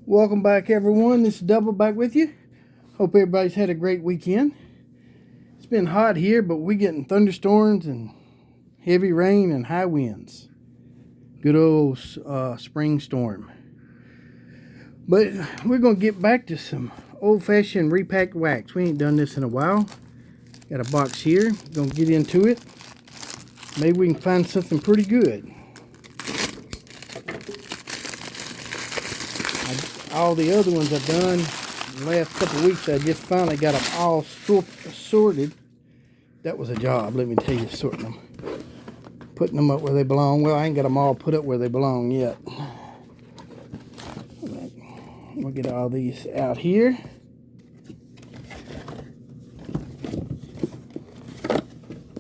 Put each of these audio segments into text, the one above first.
Welcome back, everyone. This is Double back with you. Hope everybody's had a great weekend. It's been hot here, but we're getting thunderstorms and heavy rain and high winds. Good old spring storm. But we're going to get back to some old-fashioned repacked wax. We ain't done this in a while. Got a box here. Going to get into it. Maybe we can find something pretty good. All the other ones I've done the last couple of weeks, I just finally got them all sorted. That was a job, let me tell you, sorting them. Putting them up where they belong. Well, I ain't got them all put up where they belong yet. We'll get all these out here.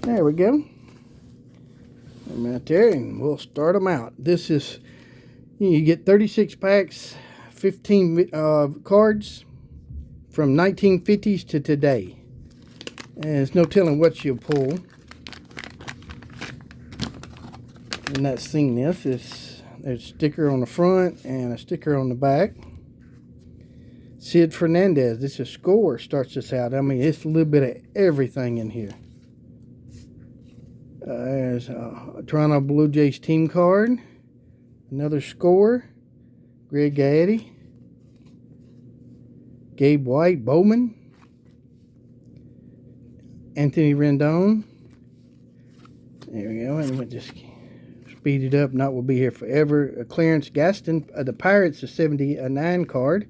There we go. Them out there, and we'll start them out. This is, you get 36 packs, 15 cards from 1950s to today. And there's no telling what you'll pull. And that's seen this. There's a sticker on the front and a sticker on the back. Sid Fernandez, this is score, starts this out. I mean, it's a little bit of everything in here. There's a Toronto Blue Jays team card. Another score. Greg Gaddy. Gabe White, Bowman. Anthony Rendon. There we go. And we'll just speed it up. Not will be here forever. Clarence Gaston. The Pirates, a 79 card.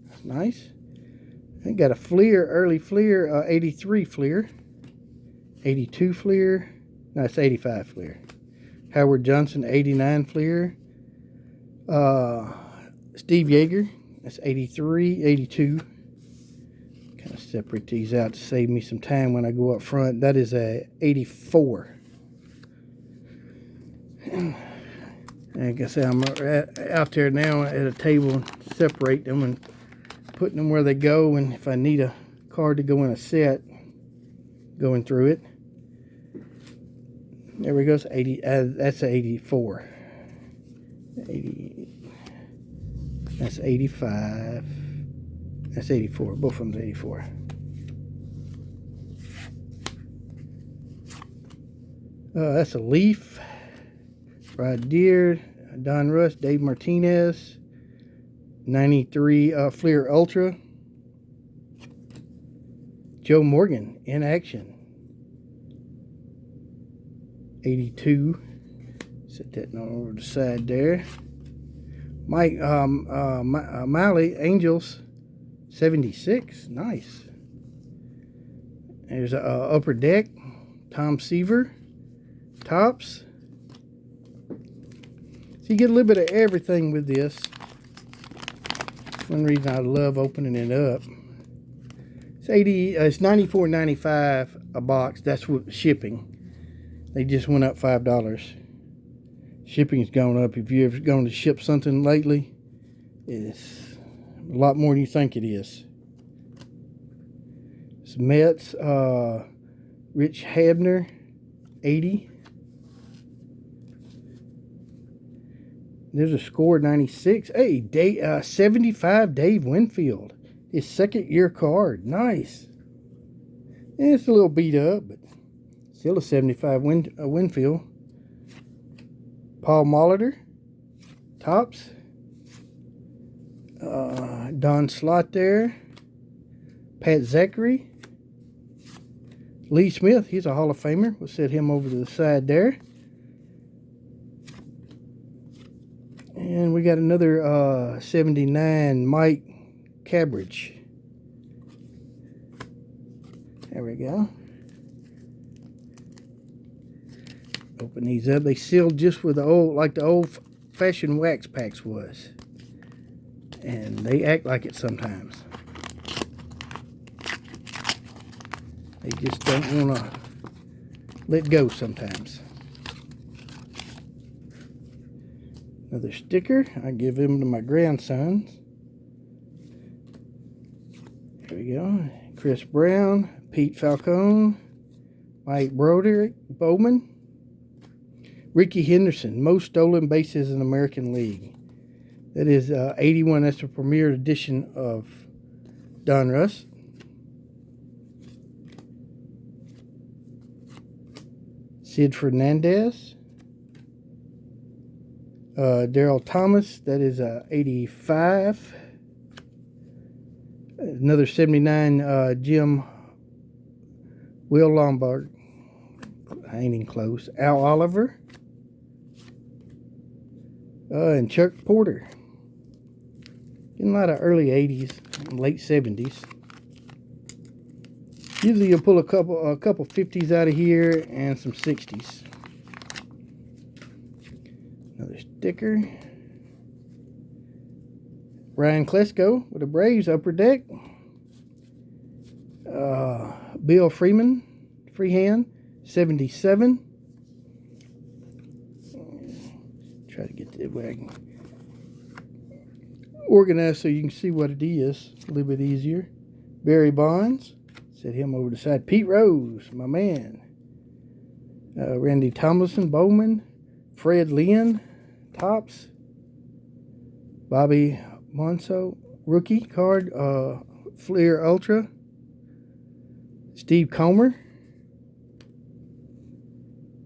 That's nice. I got a Fleer, early Fleer, 83 Fleer. 82 Fleer. No, it's 85 Fleer. Howard Johnson, 89 Fleer. Steve Yeager, that's 83, 82. Kind of separate these out to save me some time when I go up front. That is a 84. And like I said, I'm out there now at a table, separate them and putting them where they go. And if I need a card to go in a set, going through it. There we go. 80. That's 84. 80. That's 85. That's 84. Both of them's 84. That's a Leaf. Rod Deere. Don Russ. Dave Martinez. 93 Fleer Ultra. Joe Morgan in action. 82. Set that over the side there. Mike Miley Angels 76. Nice. There's a Upper Deck. Tom Seaver. Tops. So you get a little bit of everything with this. One reason I love opening it up. It's it's $94.95 a box. That's what shipping. They just went up $5. Shipping's gone up. If you've ever gone to ship something lately, it's a lot more than you think it is. It's Mets, Rich Habner, 80. There's a score, 96. Hey, 75 Dave Winfield. His second year card. Nice. And it's a little beat up, but still a 75 Winfield. Paul Molitor. Tops. Don Slott there. Pat Zachary. Lee Smith. He's a Hall of Famer. We'll set him over to the side there. And we got another 79 Mike Cabridge. There we go. Open these up. They sealed just with the old, like the old-fashioned wax packs was. And they act like it sometimes. They just don't want to let go sometimes. Another sticker. I give them to my grandsons. There we go. Chris Brown, Pete Falcone, Mike Bowman, Ricky Henderson, most stolen bases in the American League. That is 81. That's the premier edition of Donruss. Sid Fernandez. Daryl Thomas. That is 85. Another 79. Jim Will Lombard. I ain't even close. Al Oliver. And Chuck Porter. Getting a lot of early 80s, late 70s. Usually you'll pull a couple 50s out of here and some 60s. Another sticker. Ryan Klesko with the Braves upper deck. Bill Freeman, freehand, 77. Try to get the wagon organized so you can see what it is a little bit easier. Barry Bonds, set him over the side. Pete Rose, my man. Randy Tomlinson, Bowman. Fred Lynn, Tops. Bobby Monso, rookie card. Fleer Ultra. Steve Comer.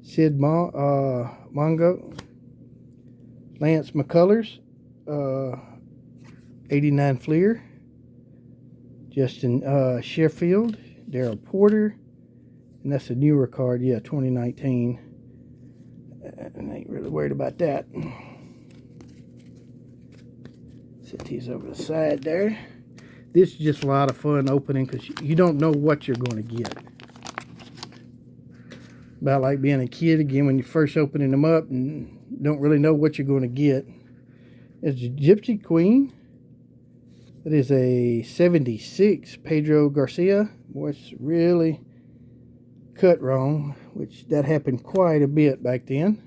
Sid Mongo. Lance McCullers. 89 Fleer. Justin Sheffield. Darryl Porter. And that's a newer card. Yeah, 2019. And I ain't really worried about that. Set these over the side there. This is just a lot of fun opening because you don't know what you're going to get. About like being a kid again when you're first opening them up and don't really know what you're going to get. It's a Gypsy Queen. That is a 76 Pedro Garcia. Boy, it's really cut wrong, which that happened quite a bit back then.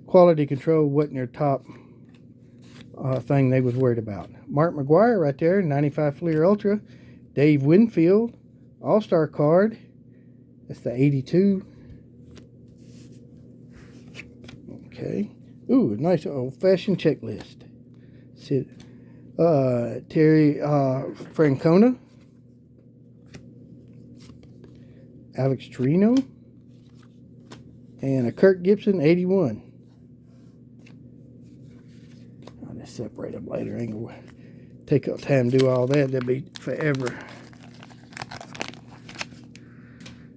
Quality control wasn't their top thing they was worried about. Mark McGwire right there, 95 Fleer Ultra. Dave Winfield, All-Star card. That's the 82. Okay. Ooh, nice old-fashioned checklist. Terry Francona. Alex Torino. And a Kirk Gibson, 81. I'll just separate them later. I ain't gonna take up time to do all that. That'd be forever.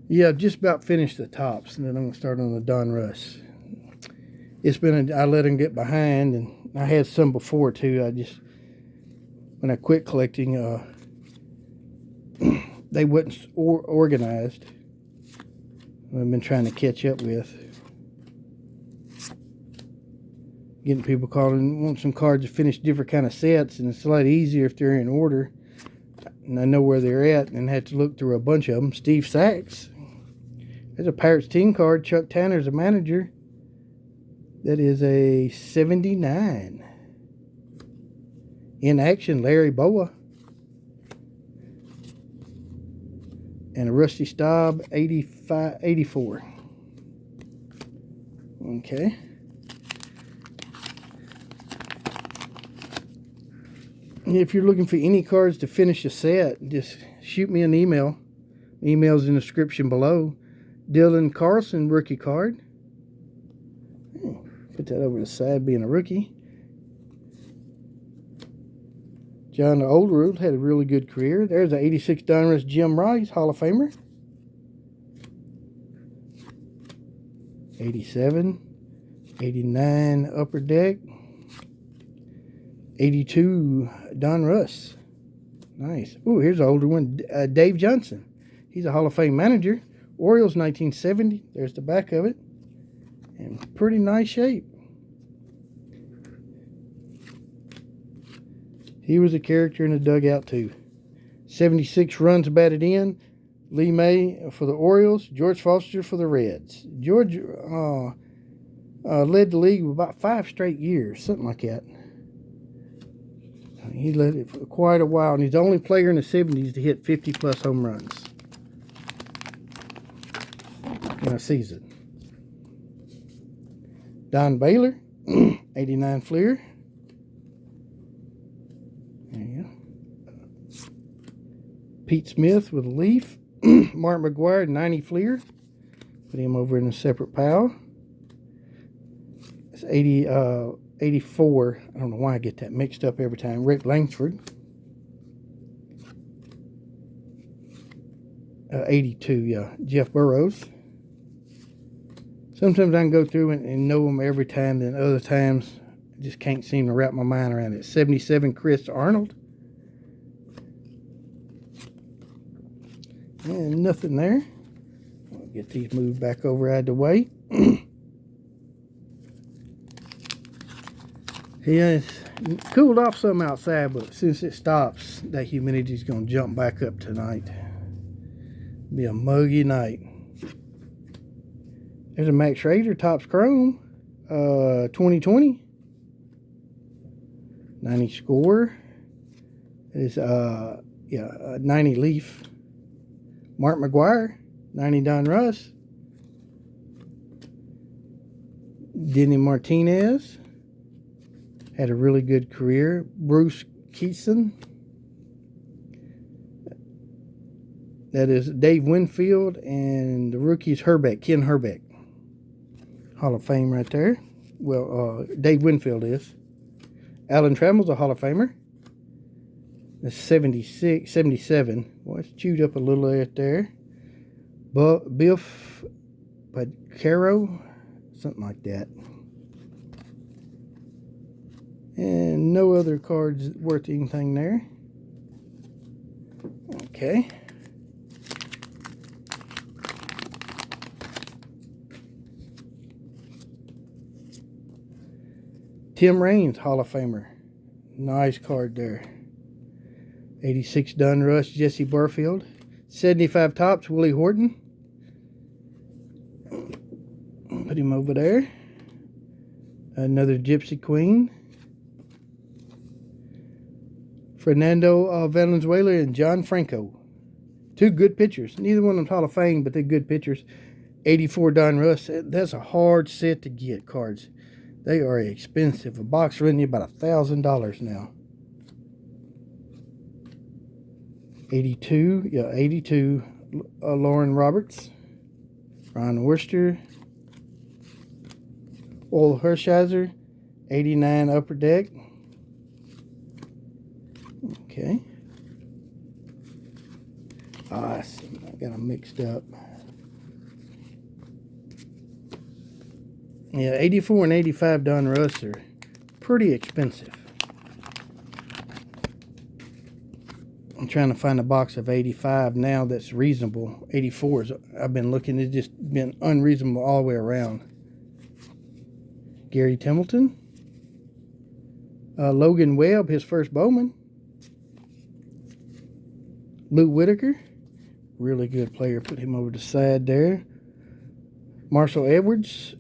Yeah, just about finished the tops, and then I'm gonna start on the Donruss. It's been I let them get behind, and I had some before too. When I quit collecting, they wasn't organized. I've been trying to catch up with. Getting people calling, want some cards to finish different kind of sets, and it's a lot easier if they're in order. And I know where they're at, and have to look through a bunch of them. Steve Sachs. There's a Pirates team card. Chuck Tanner's a manager. That is a 79. In action, Larry Boa. And a Rusty Staub, 84. Okay. If you're looking for any cards to finish a set, just shoot me an email. Email's in the description below. Dylan Carlson, rookie card. Put that over the side, being a rookie. John Oldroyd had a really good career. There's an 86 Donruss Jim Rice, Hall of Famer. 87. 89 Upper Deck. 82 Donruss. Nice. Ooh, here's an older one. Dave Johnson. He's a Hall of Fame manager. Orioles 1970. There's the back of it. In pretty nice shape. He was a character in the dugout too. 76 runs batted in. Lee May for the Orioles. George Foster for the Reds. George led the league with about 5 straight years, something like that. He led it for quite a while, and he's the only player in the 70s to hit 50-plus home runs in a season. Don Baylor, 89 Fleer. Pete Smith with a leaf. Mark McGuire, 90 Fleer. Put him over in a separate pile. It's 84. I don't know why I get that mixed up every time. Rick Langsford. 82, yeah. Jeff Burrows. Sometimes I can go through and know them every time, then other times I just can't seem to wrap my mind around it. 77, Chris Arnold. And nothing there. I'll get these moved back over out of the way. Yeah, it's cooled off some outside, but since it stops, that humidity is going to jump back up tonight. Be a muggy night. There's a Max Schrader Topps Chrome, 2020. 90 score. It's 90 Leaf. Mark McGuire, 90 Donruss. Denny Martinez had a really good career. Bruce Keeson. That is Dave Winfield, and the rookie's Herbeck, Ken Herbeck. Hall of Fame right there. Well, Dave Winfield is. Alan Trammell's a Hall of Famer. That's 76, 77. Well, it's chewed up a little right there. Biff Padcaro, something like that. And no other cards worth anything there. Okay. Tim Raines, Hall of Famer. Nice card there. 86 Donruss, Jesse Barfield. 75 Topps, Willie Horton. Put him over there. Another Gypsy Queen. Fernando Valenzuela and John Franco. Two good pitchers. Neither one of them's Hall of Fame, but they're good pitchers. 84 Donruss. That's a hard set to get cards. They are expensive. A box running you about $1,000 now. 82, yeah, 82. Lauren Roberts, Ron Worcester, Oral Hershiser, 89 Upper Deck. Okay. I see. I got them mixed up. Yeah, 84 and 85 Donruss are pretty expensive. I'm trying to find a box of 85 now that's reasonable. 84s, I've been looking, it's just been unreasonable all the way around. Gary Templeton. Logan Webb, his first Bowman. Lou Whitaker, really good player. Put him over the side there. Marshall Edwards.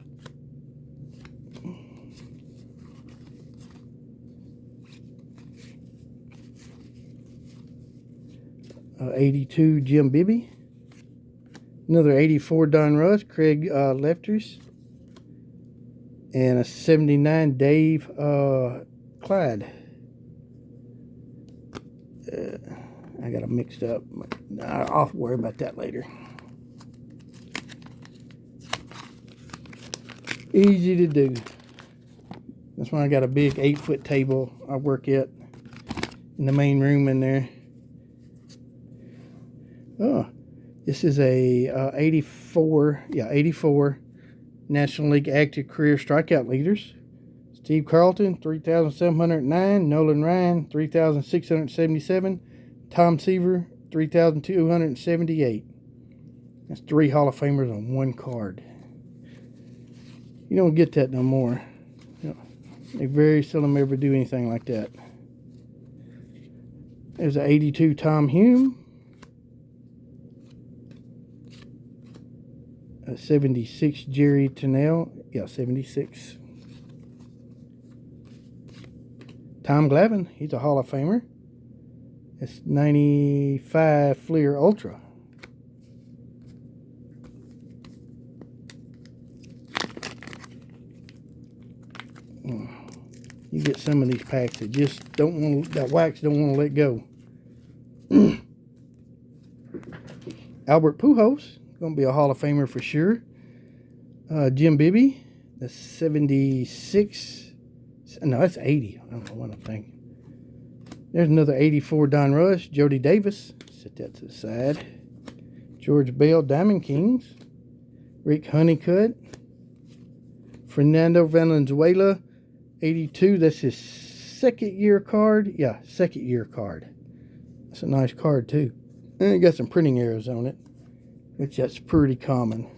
82 Jim Bibby. Another 84 Donruss, Craig Lefters. And a 79 Dave Clyde. I got them mixed up. I'll worry about that later. Easy to do. That's why I got a big 8-foot table I work at in the main room in there. Oh, this is a 84, yeah, 84 National League Active Career Strikeout Leaders. Steve Carlton, 3,709. Nolan Ryan, 3,677. Tom Seaver, 3,278. That's 3 Hall of Famers on one card. You don't get that no more. You know, they very seldom ever do anything like that. There's an 82 Tom Hume. A 76 Jerry Tennell. Yeah, 76. Tom Glavine, he's a Hall of Famer. It's 95 Fleer Ultra. You get some of these packs that just don't want, that wax don't want to let go. Albert Pujols, going to be a Hall of Famer for sure. Jim Bibby, that's 76. No, that's 80. I don't know what I'm thinking. There's another 84 Don Rush. Jody Davis, set that to the side. George Bell, Diamond Kings. Rick Honeycutt. Fernando Valenzuela, 82. That's his second year card. Yeah, second year card. That's a nice card too. And it got some printing errors on it, which that's pretty common.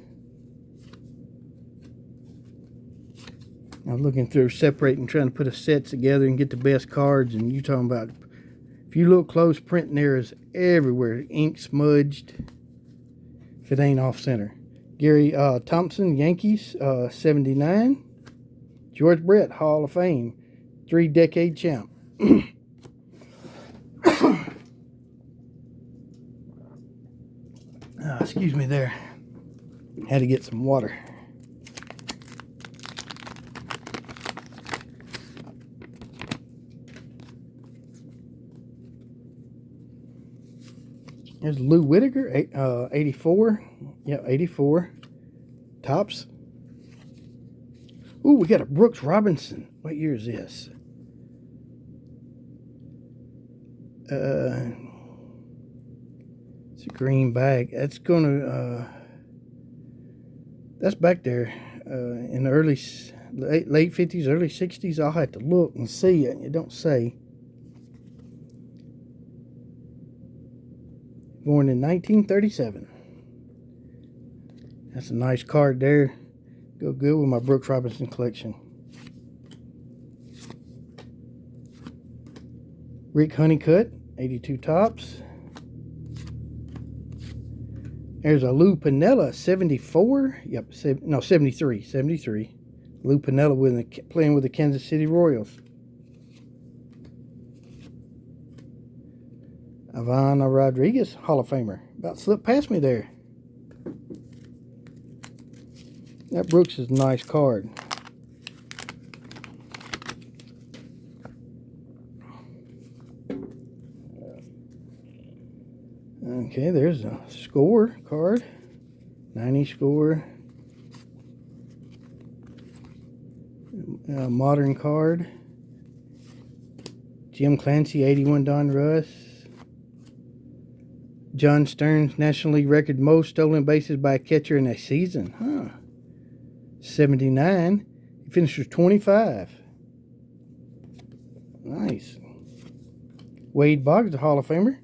I'm looking through separating, trying to put a set together and get the best cards, and you talking about, if you look close, printing errors everywhere. Ink smudged if it ain't off center. Gary Thompson, Yankees, 79. George Brett, Hall of Fame, 3-decade champ. Excuse me there. Had to get some water. There's Lou Whitaker, 84. Yeah, 84. Tops. Ooh, we got a Brooks Robinson. What year is this? It's a green bag. That's gonna, that's back there in the late 50s, early 60s. I'll have to look and see. It don't say. Born in 1937. That's a nice card there. Go good with my Brooks Robinson collection. Rick Honeycutt, 82 tops. There's a Lou Piniella, 74. Yep, no, 73. 73. Lou Piniella playing with the Kansas City Royals. Ivana Rodriguez, Hall of Famer. About slipped past me there. That Brooks is a nice card. Okay, there's a score card. 90 score. Modern card. Jim Clancy, 81 Don Russ. John Stearns, National League record most stolen bases by a catcher in a season. Huh. 79. He finished with 25. Nice. Wade Boggs, a Hall of Famer.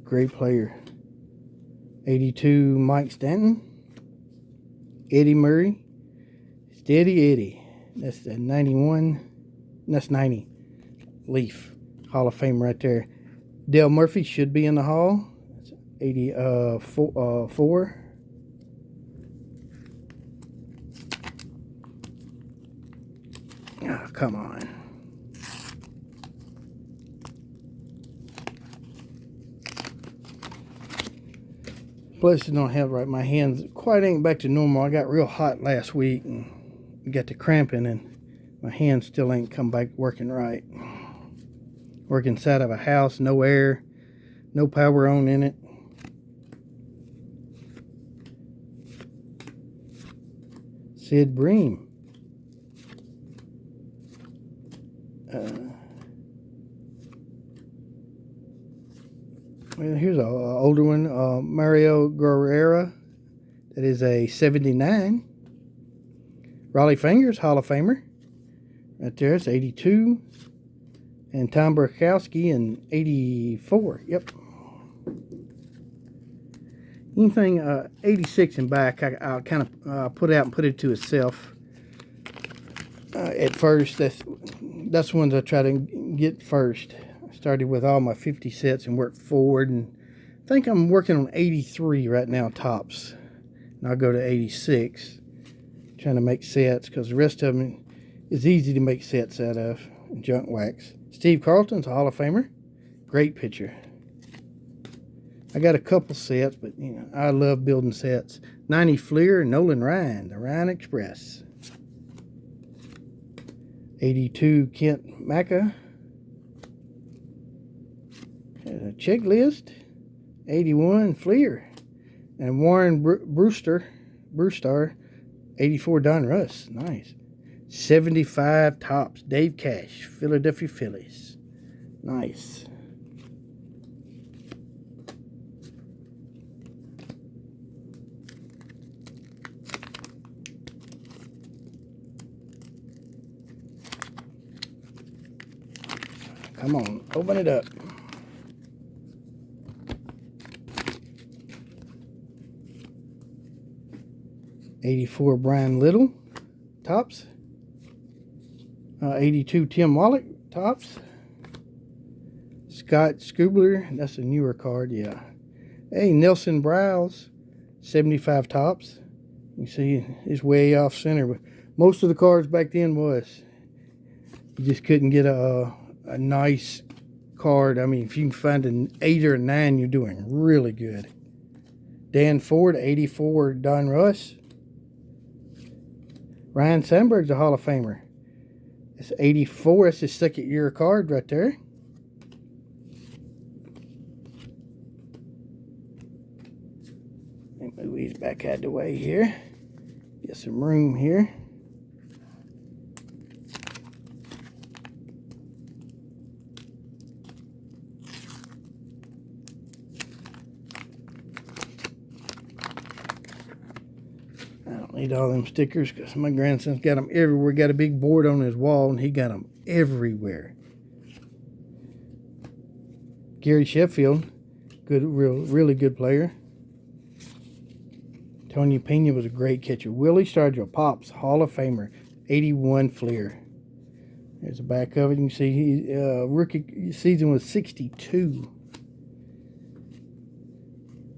Great player. 82, Mike Stanton. Eddie Murray. Steady Eddie. That's the 91. That's 90. Leaf. Hall of Fame right there. Dale Murphy should be in the Hall. That's 84. Oh, come on. Blessed don't have right. My hands quite ain't back to normal. I got real hot last week and got to cramping, and my hands still ain't come back working right. Work inside of a house, no air, no power on in it. Sid Bream. Well, here's an older one, Mario Guerrera. That is a 79. Raleigh Fingers, Hall of Famer. Right there, it's 82. And Tom Burkowski in 84. Yep. Anything 86 and back, I'll kind of put out and put it to itself. At first, that's ones I try to get first. I started with all my 50 sets and worked forward, and I think I'm working on 83 right now, tops. And I'll go to 86, trying to make sets, because the rest of them is easy to make sets out of. Junk wax. Steve Carlton's a Hall of Famer. Great pitcher. I got a couple sets, but you know, I love building sets. 90 Fleer, Nolan Ryan, the Ryan Express. 82 Kent Macca. A checklist. 81 Fleer. And Warren Brewster, 84 Donruss. Nice. 75 Tops. Dave Cash, Philadelphia Phillies. Nice. Come on, open it up. '84 Brian Little, Tops. 82 Tim Wallach, Tops. Scott Skubler, that's a newer card, yeah. Hey, Nelson Browse, 75 Tops. You see, it's way off center, but most of the cards back then was. You just couldn't get a nice card. I mean, if you can find an 8 or a 9, you're doing really good. Dan Ford, 84 Donruss. Ryan Sandberg's a Hall of Famer. It's 84. That's his second year card right there. Let me move these back out of the way here. Get some room here. I don't need all them stickers because my grandson's got them everywhere. Got a big board on his wall and he got them everywhere. Gary Sheffield, good, really good player. Tony Pena was a great catcher. Willie Stargell, Pops, Hall of Famer, 81 Fleer. There's the back of it. You can see he rookie season was 62.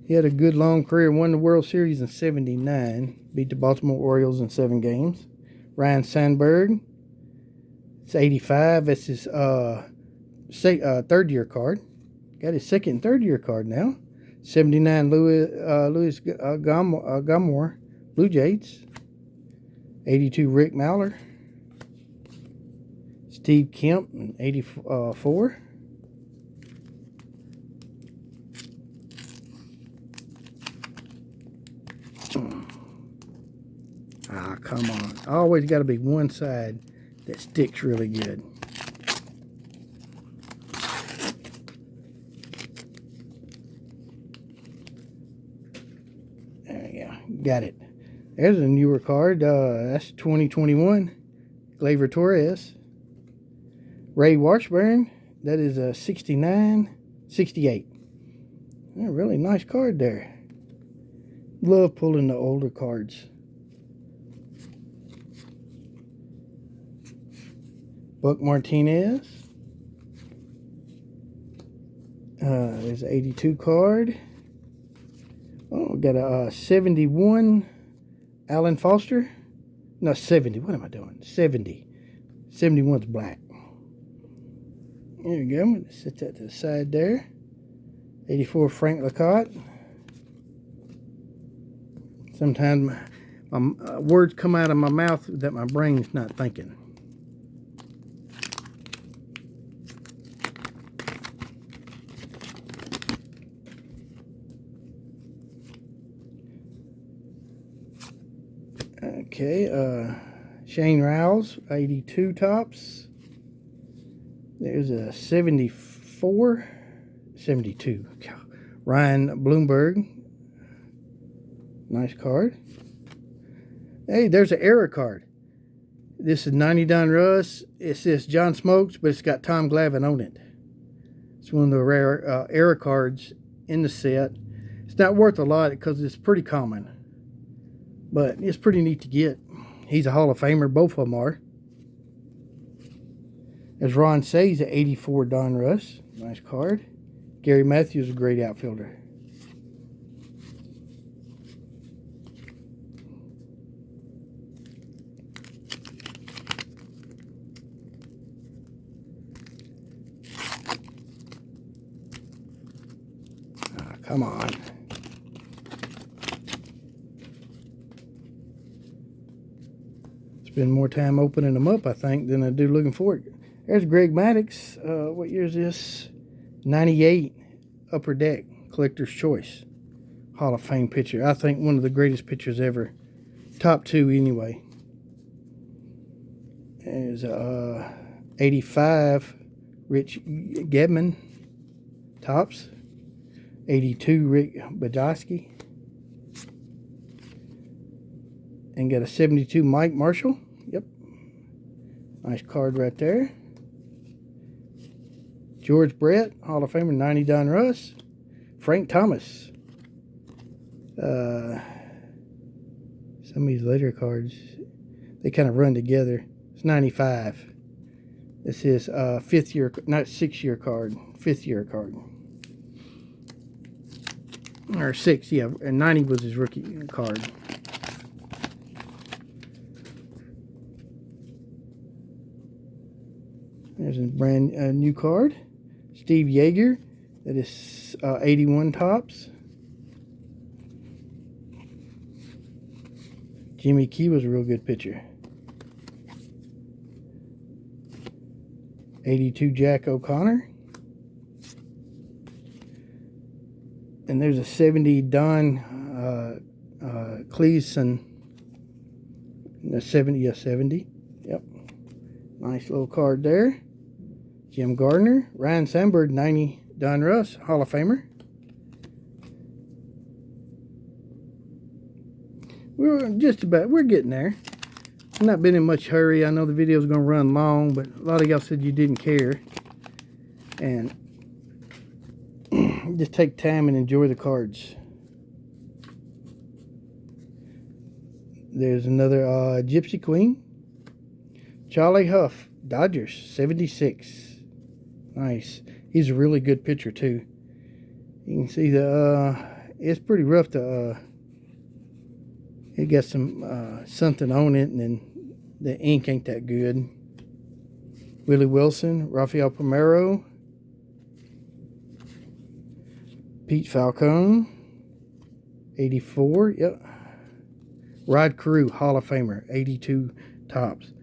He had a good long career. Won the World Series in '79. Beat the Baltimore Orioles in 7 games. Ryan Sandberg. It's 85. That's his third year card. Got his second and third year card now. 79 Louis Gomor, Blue Jays. 82 Rick Mauler. Steve Kemp in 84. Ah, come on. Always got to be one side that sticks really good. There we go. Got it. There's a newer card. That's 2021. Gleyber Torres. Ray Washburn. That is a 69. 68. A really nice card there. Love pulling the older cards. Buck Martinez. There's an 82 card. Oh, we got a 71 Alan Foster. No, 70. What am I doing? 70. 71's black. There we go. I'm going to set that to the side there. 84 Frank Lacotte. Sometimes my words come out of my mouth that my brain's not thinking. Okay, Shane Rouse, 82 Tops. There's a 74, 72. Ryan Bloomberg. Nice card. Hey, there's an error card. This is 90 Donruss. It says John Smokes, but it's got Tom Glavine on it. It's one of the rare error cards in the set. It's not worth a lot because it's pretty common. But it's pretty neat to get. He's a Hall of Famer. Both of them are. There's Ron Say's at 84 Donruss. Nice card. Gary Matthews, a great outfielder. Ah, come on. Spend more time opening them up, I think, than I do looking for it. There's Greg Maddux. What year is this? 98 Upper Deck Collector's Choice. Hall of Fame pitcher. I think one of the greatest pitchers ever. Top 2 anyway. There's 85 Rich Gedman, Tops. 82 Rick Bajowski. And got a 72 Mike Marshall. Yep. Nice card right there. George Brett, Hall of Famer, 90 Don Russ. Frank Thomas. Some of these later cards, they kind of run together. It's 95. This is 5th year, not 6th year card, 5th year card. Or 6, yeah, and 90 was his rookie card. There's a brand new card. Steve Yeager, that is 81 Tops. Jimmy Key was a real good pitcher. 82 Jack O'Connor. And there's a 70 Don Cleason. 70. Yep. Nice little card there. Jim Gardner. Ryan Sandberg, 90 Don Russ, Hall of Famer. We're getting there. I've not been in much hurry. I know the video's going to run long, but a lot of y'all said you didn't care. And just take time and enjoy the cards. There's another Gypsy Queen. Charlie Huff, Dodgers, 76. Nice. He's a really good pitcher, too. You can see it's pretty rough to... it got some something on it, and then the ink ain't that good. Willie Wilson, Rafael Palmeiro, Pete Falcone, 84, yep. Rod Carew, Hall of Famer, 82 Tops.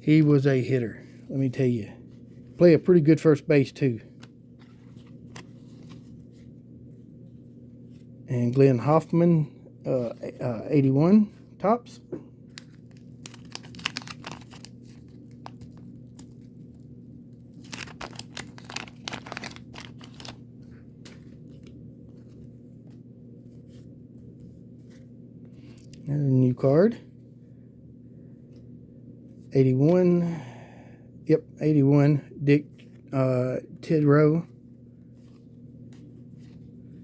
He was a hitter, let me tell you. Play a pretty good first base, too. And Glenn Hoffman, 81 Tops. And a new card. 81. Yep, 81. Dick Tidrow.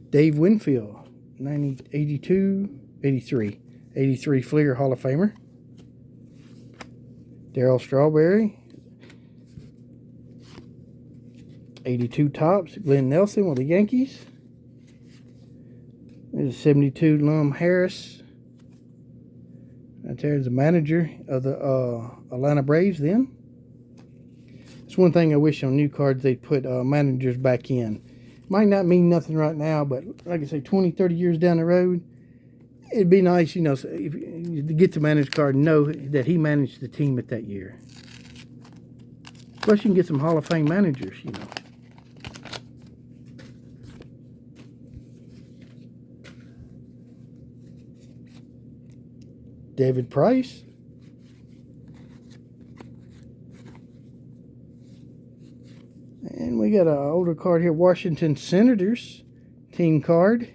Dave Winfield. 90, 82, 83. 83 Fleer Hall of Famer. Darryl Strawberry. 82 Tops. Glenn Nelson with the Yankees. There's a 72 Lum Harris. Right there's the manager of the Atlanta Braves then. It's one thing I wish on new cards they'd put managers back in. Might not mean nothing right now, but like I say, 20, 30 years down the road, it'd be nice, you know, if you get the manager card and know that he managed the team at that year. Plus, you can get some Hall of Fame managers, you know. David Price. And we got an older card here, Washington Senators team card.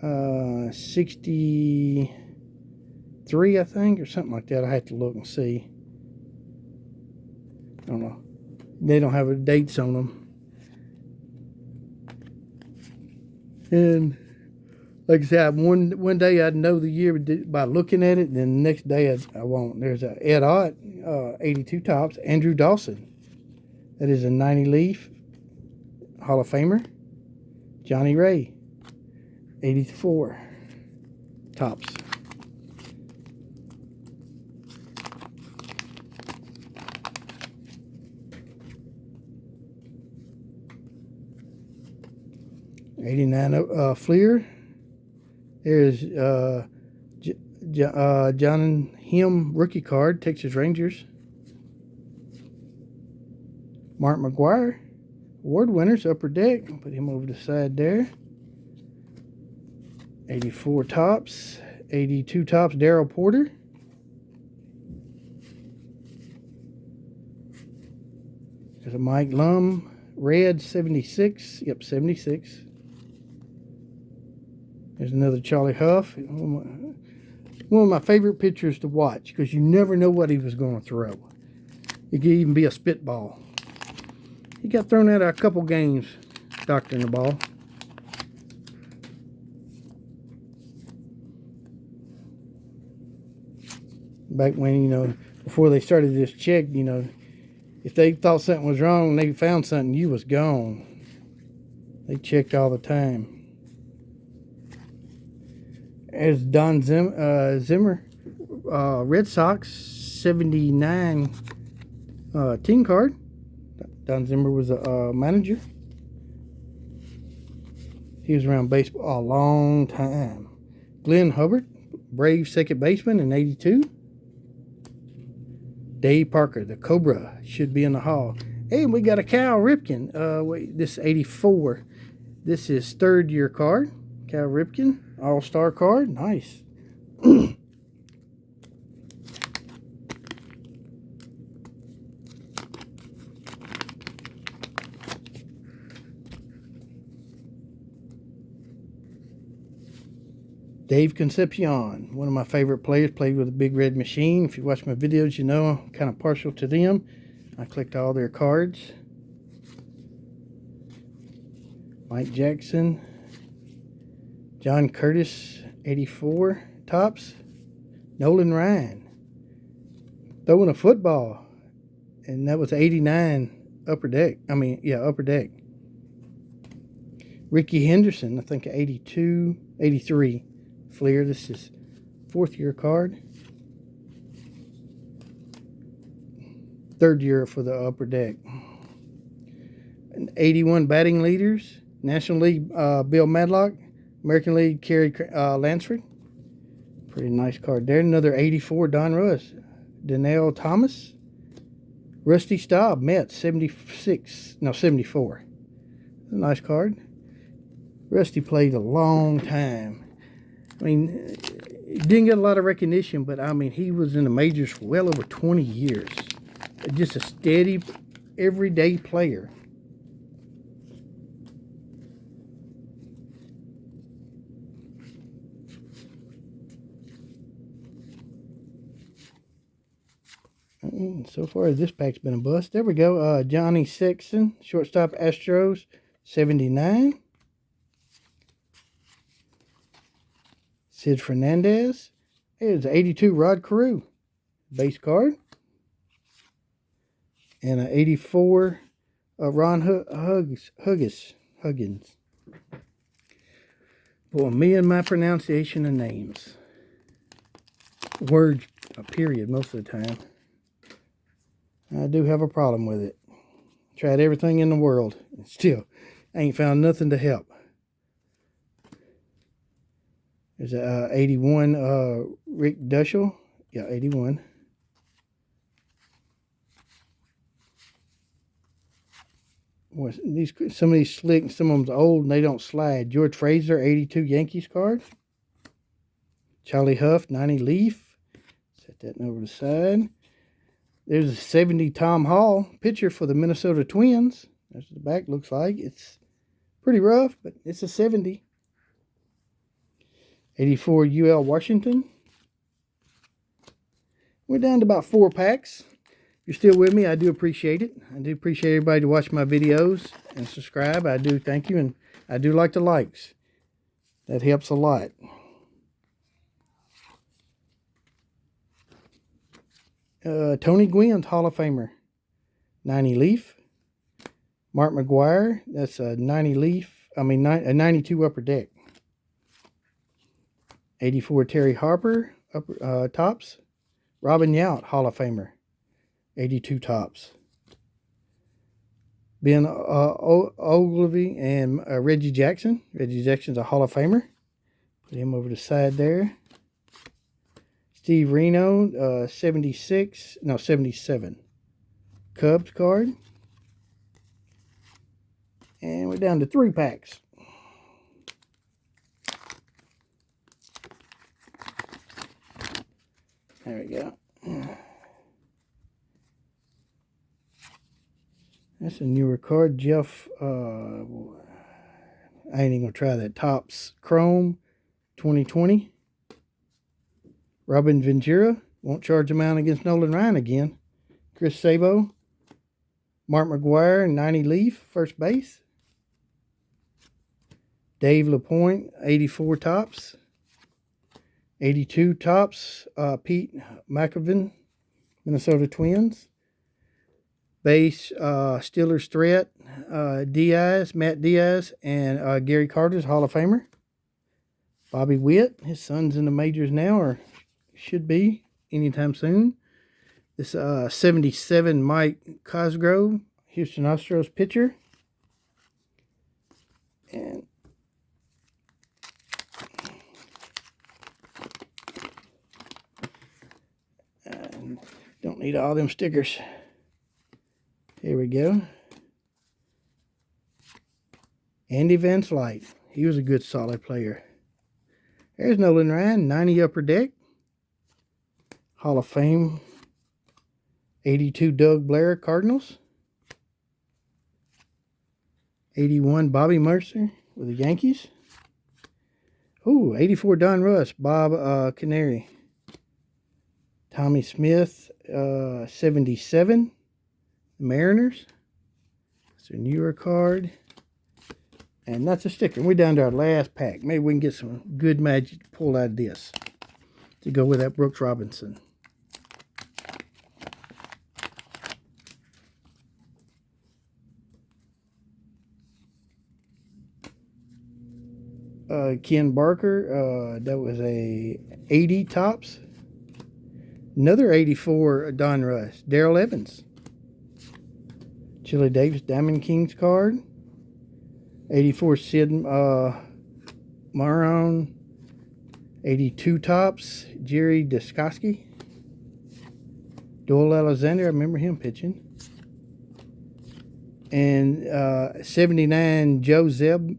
63, I think, or something like that. I have to look and see. I don't know. They don't have dates on them. And like I said, one day I'd know the year by looking at it, and then the next day I won't. There's a Ed Ott, 82 Tops. Andrew Dawson. That is a 90 Leaf Hall of Famer. Johnny Ray, 84 Tops. '89 Fleer. There's John Him rookie card, Texas Rangers. Mark McGuire, award winners, Upper Deck. Put him over the side there. 84 Topps, 82 Topps, Darryl Porter. There's a Mike Lum, red, 76. Yep, 76. There's another Charlie Huff. One of my favorite pitchers to watch because you never know what he was going to throw. It could even be a spitball. He got thrown out of a couple games doctoring the ball. Back when, you know, before they started this check, you know, if they thought something was wrong and they found something, you was gone. They checked all the time. There's Don Zimmer, Red Sox, 79 team card. Don Zimmer was a manager. He was around baseball a long time. Glenn Hubbard, Braves second baseman in 82. Dave Parker, the Cobra, should be in the Hall. Hey, we got a Cal Ripken. Wait, this is 84. This is third year card. Cal Ripken, All-Star card. Nice. Dave Concepcion, one of my favorite players, played with a Big Red Machine. If you watch my videos, you know I'm kind of partial to them. I collect all their cards. Mike Jackson, John Curtis, 84 Topps. Nolan Ryan, throwing a football, and that was 89 Upper Deck. Upper Deck. Ricky Henderson, I think 82, 83. Fleer, this is fourth year card. Third year for the Upper Deck. And 81 batting leaders. National League, Bill Madlock. American League, Kerry Lansford. Pretty nice card there. Another 84, Don Russ. Danielle Thomas. Rusty Staub, Mets, 74. A nice card. Rusty played a long time. I mean, he didn't get a lot of recognition, but I mean, he was in the majors for well over 20 years. Just a steady, everyday player. So far, this pack's been a bust. There we go. Johnny Sexton, shortstop, Astros, 79. Sid Fernandez. There's 82 Rod Carew, base card. And an 84 Ron Huggins. Boy, me and my pronunciation of names. Words, period, most of the time. I do have a problem with it. Tried everything in the world, and still, I ain't found nothing to help. There's a 81 Rick Dushel. Yeah, 81. Some of these slick, some of them's old and they don't slide. George Fraser, 82 Yankees card. Charlie Huff, 90 Leaf. Set that over the side. There's a 70 Tom Hall pitcher for the Minnesota Twins. That's what the back looks like. It's pretty rough, but it's a 70. 84 UL Washington. We're down to about 4 packs. If you're still with me, I do appreciate it. I do appreciate everybody to watch my videos and subscribe. I do thank you, and I do like the likes. That helps a lot. Tony Gwynn's Hall of Famer. 90 Leaf. Mark McGuire. That's a 90 Leaf. A 92 Upper Deck. 84 Terry Harper, Topps. Robin Yount, Hall of Famer, 82 Topps. Ben Ogilvy and Reggie Jackson. Reggie Jackson's a Hall of Famer. Put him over the side there. Steve Reno, 77. Cubs card. And we're down to 3 packs. There we go. That's a newer card. Jeff, I ain't even going to try that. Topps Chrome 2020. Robin Ventura. Won't charge him out against Nolan Ryan again. Chris Sabo. Mark McGuire, 90 Leaf, first base. Dave LaPointe, 84 Topps. 82 Topps. Pete McAvin, Minnesota Twins. Base, Steelers threat, Diaz, Matt Diaz, and Gary Carter's Hall of Famer. Bobby Witt, his son's in the majors now, or should be anytime soon. This 77 Mike Cosgrove, Houston Astros pitcher. And don't need all them stickers. Here we go. Andy Van Slyke. He was a good, solid player. There's Nolan Ryan, 90 Upper Deck. Hall of Fame. 82 Doug Blair, Cardinals. 81 Bobby Mercer with the Yankees. Ooh, 84 Don Russ, Bob Canary. Tommy Smith, 77. Mariners. It's a newer card. And that's a sticker. We're down to our last pack. Maybe we can get some good magic to pull out of this to go with that Brooks Robinson. Ken Barker. That was a 80 Topps. Another 84 Don Russ. Darrell Evans. Chili Davis Diamond Kings card. 84 Sid Marron. 82 Topps. Jerry Duskowski. Doyle Alexander. I remember him pitching. And 79 Joe Zeb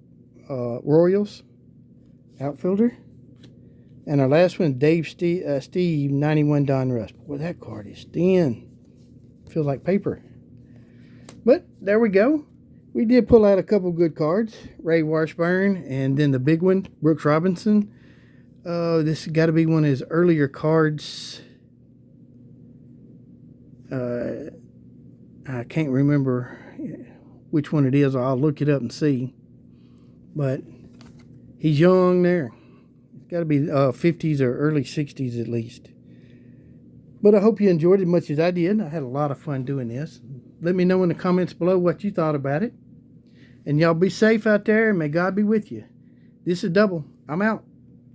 Royals outfielder. And our last one, Steve 91 Don Russ. Boy, that card is thin. Feels like paper. But there we go. We did pull out a couple good cards. Ray Washburn, and then the big one, Brooks Robinson. This has got to be one of his earlier cards. I can't remember which one it is. I'll look it up and see. But he's young there. It's got to be 50s or early 60s at least. But I hope you enjoyed it as much as I did. I had a lot of fun doing this. Let me know in the comments below what you thought about it. And y'all be safe out there, and may God be with you. This is Double. I'm out.